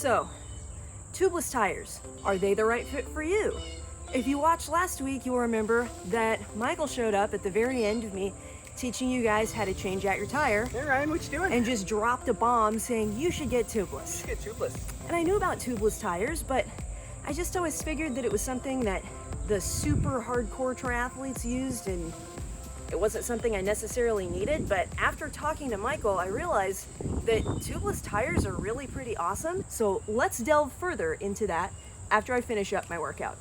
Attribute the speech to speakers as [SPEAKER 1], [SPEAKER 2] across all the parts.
[SPEAKER 1] So, tubeless tires, are they the right fit for you? If you watched last week, you'll remember that Michael showed up at the very end of me teaching you guys how to change out your tire.
[SPEAKER 2] Hey Ryan, what you doing?
[SPEAKER 1] And just dropped a bomb saying you should get tubeless.
[SPEAKER 2] Get Tubeless.
[SPEAKER 1] And I knew about tubeless tires, but I just always figured that it was something that the super hardcore triathletes used, and it wasn't something I necessarily needed. But after talking to Michael, I realized that tubeless tires are really pretty awesome. So let's delve further into that after I finish up my workout.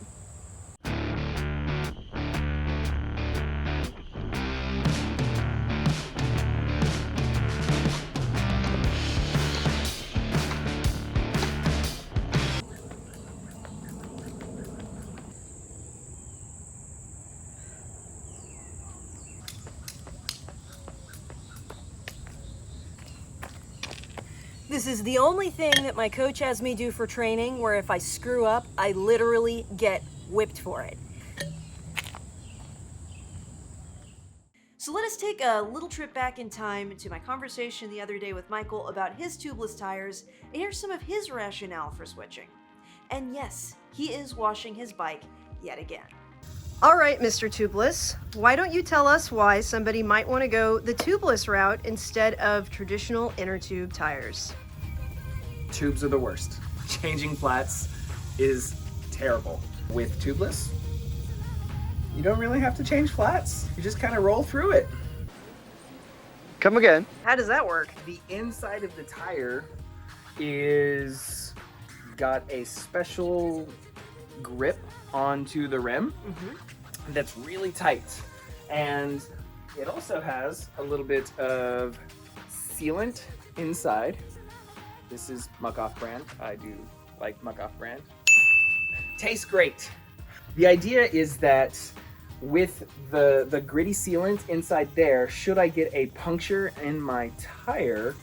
[SPEAKER 1] This is the only thing that my coach has me do for training where if I screw up, I literally get whipped for it. So let us take a little trip back in time to my conversation the other day with Michael about his tubeless tires and hear some of his rationale for switching. And yes, he is washing his bike yet again. All right, Mr. Tubeless, why don't you tell us why somebody might want to go the tubeless route instead of traditional inner tube tires?
[SPEAKER 2] Tubes are the worst. Changing flats is terrible. With Tubeless, you don't really have to change flats. You just kind of roll through it. Come again.
[SPEAKER 1] How does that work?
[SPEAKER 2] The inside of the tire is got a special grip onto the rim that's really tight, and it also has a little bit of sealant inside. This is Muck Off brand. I do like Muck Off brand. Tastes great. The idea is that with the gritty sealant inside there, should I get a puncture in my tire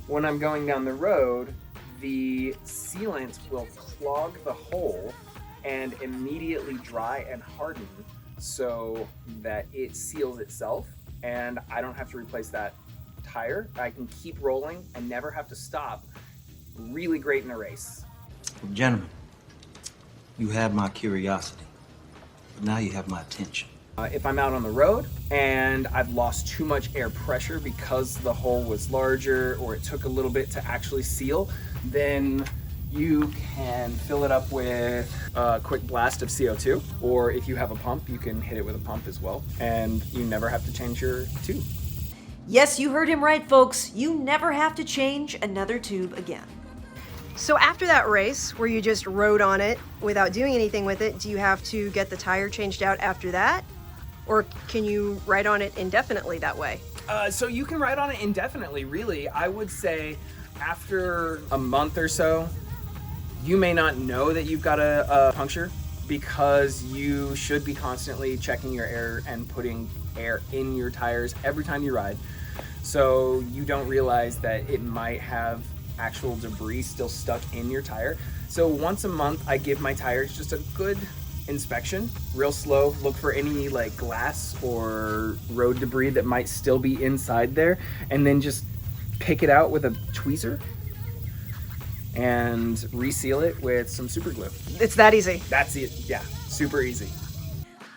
[SPEAKER 2] when I'm going down the road, the sealant will clog the hole and immediately dry and harden so that it seals itself, and I don't have to replace that tire. I can keep rolling and never have to stop. Really great in a race.
[SPEAKER 3] Gentlemen, you have my curiosity, but now you have my attention.
[SPEAKER 2] If I'm out on the road and I've lost too much air pressure because the hole was larger or it took a little bit to actually seal, then you can fill it up with a quick blast of CO2, or if you have a pump, you can hit it with a pump as well, and you never have to change your tube.
[SPEAKER 1] Yes, you heard him right, folks. You never have to change another tube again. So after that race, where you just rode on it without doing anything with it, do you have to get the tire changed out after that? Or can you ride on it indefinitely that way?
[SPEAKER 2] So you can ride on it indefinitely, really. I would say after a month or so, you may not know that you've got a puncture because you should be constantly checking your air and putting air in your tires every time you ride. So you don't realize that it might have actual debris still stuck in your tire. So once a month, I give my tires just a good inspection, real slow, look for any like glass or road debris that might still be inside there, and then just pick it out with a tweezer and reseal it with some super glue.
[SPEAKER 1] It's that easy.
[SPEAKER 2] That's it, yeah, super easy.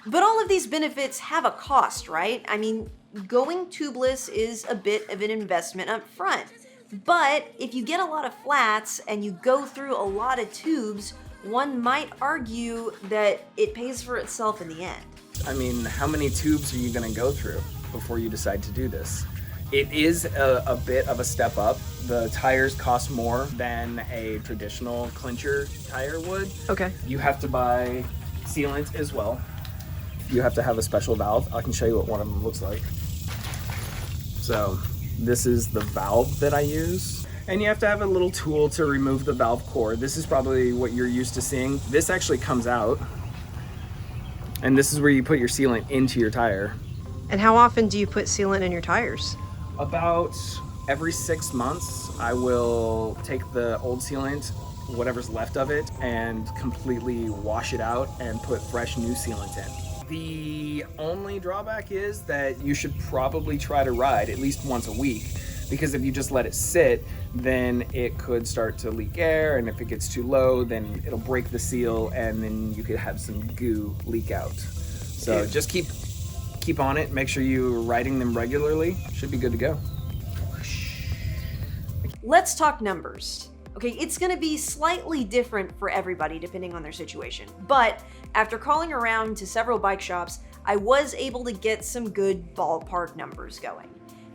[SPEAKER 1] But all of these benefits have a cost, right? I mean, going tubeless is a bit of an investment up front. But if you get a lot of flats and you go through a lot of tubes, one might argue that it pays for itself in the end.
[SPEAKER 2] I mean, how many tubes are you gonna go through before you decide to do this? It is a bit of a step up. The tires cost more than a traditional clincher tire would.
[SPEAKER 1] Okay.
[SPEAKER 2] You have to buy sealant as well. You have to have a special valve. I can show you what one of them looks like. So this is the valve that I use. And you have to have a little tool to remove the valve core. This is probably what you're used to seeing. This actually comes out. And this is where you put your sealant into your tire.
[SPEAKER 1] And how often do you put sealant in your tires?
[SPEAKER 2] About every 6 months, I will take the old sealant, whatever's left of it, and completely wash it out and put fresh new sealant in. The only drawback is that you should probably try to ride at least once a week, because if you just let it sit, then it could start to leak air, and if it gets too low, then it'll break the seal, and then you could have some goo leak out. So just keep on it. Make sure you're riding them regularly. Should be good to go.
[SPEAKER 1] Let's talk numbers. Okay, it's gonna be slightly different for everybody depending on their situation, but after calling around to several bike shops, I was able to get some good ballpark numbers going.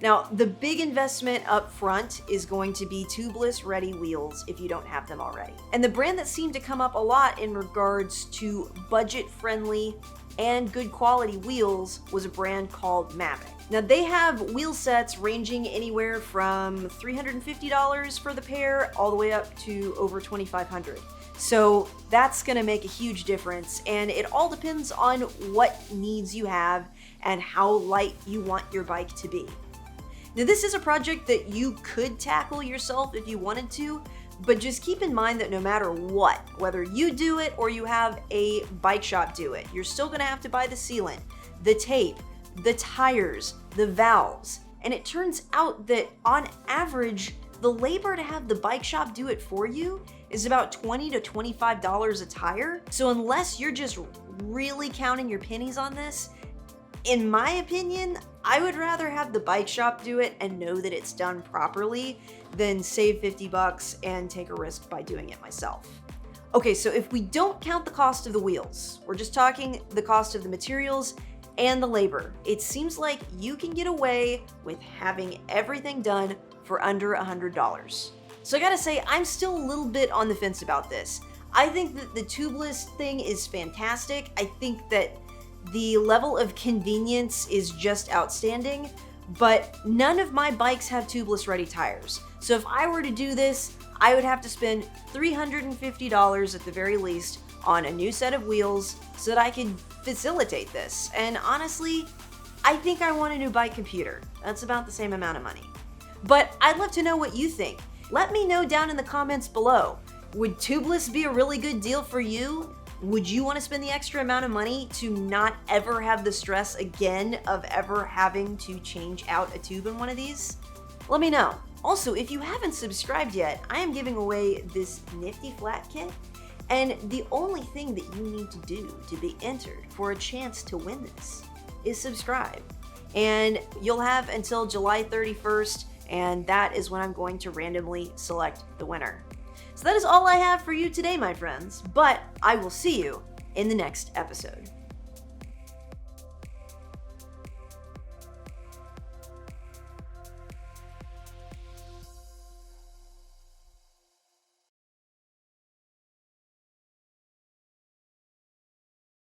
[SPEAKER 1] Now, the big investment up front is going to be Tubeless ready wheels if you don't have them already. And the brand that seemed to come up a lot in regards to budget-friendly and good quality wheels was a brand called Mavic. Now, they have wheel sets ranging anywhere from $350 for the pair all the way up to over $2,500. So that's gonna make a huge difference, and it all depends on what needs you have and how light you want your bike to be. Now, this is a project that you could tackle yourself if you wanted to, but just keep in mind that no matter what, whether you do it or you have a bike shop do it, you're still gonna have to buy the sealant, the tape, the tires, the valves. And it turns out that on average, the labor to have the bike shop do it for you is about $20 to $25 a tire. So unless you're just really counting your pennies on this, in my opinion, I would rather have the bike shop do it and know that it's done properly than save 50 bucks and take a risk by doing it myself. Okay, so if we don't count the cost of the wheels, we're just talking the cost of the materials and the labor, it seems like you can get away with having everything done for under $100. So I gotta say, I'm still a little bit on the fence about this. I think that the Tubeless thing is fantastic. I think that the level of convenience is just outstanding, but none of my bikes have tubeless ready tires. So if I were to do this, I would have to spend $350 at the very least on a new set of wheels so that I could facilitate this. And honestly, I think I want a new bike computer. That's about the same amount of money. But I'd love to know what you think. Let me know down in the comments below. Would tubeless be a really good deal for you? Would you want to spend the extra amount of money to not ever have the stress again of ever having to change out a tube in one of these? Let me know. Also, if you haven't subscribed yet, I am giving away this nifty flat kit, and the only thing that you need to do to be entered for a chance to win this is subscribe. And you'll have until July 31st, and that is when I'm going to randomly select the winner. So that is all I have for you today, my friends, but I will see you in the next episode.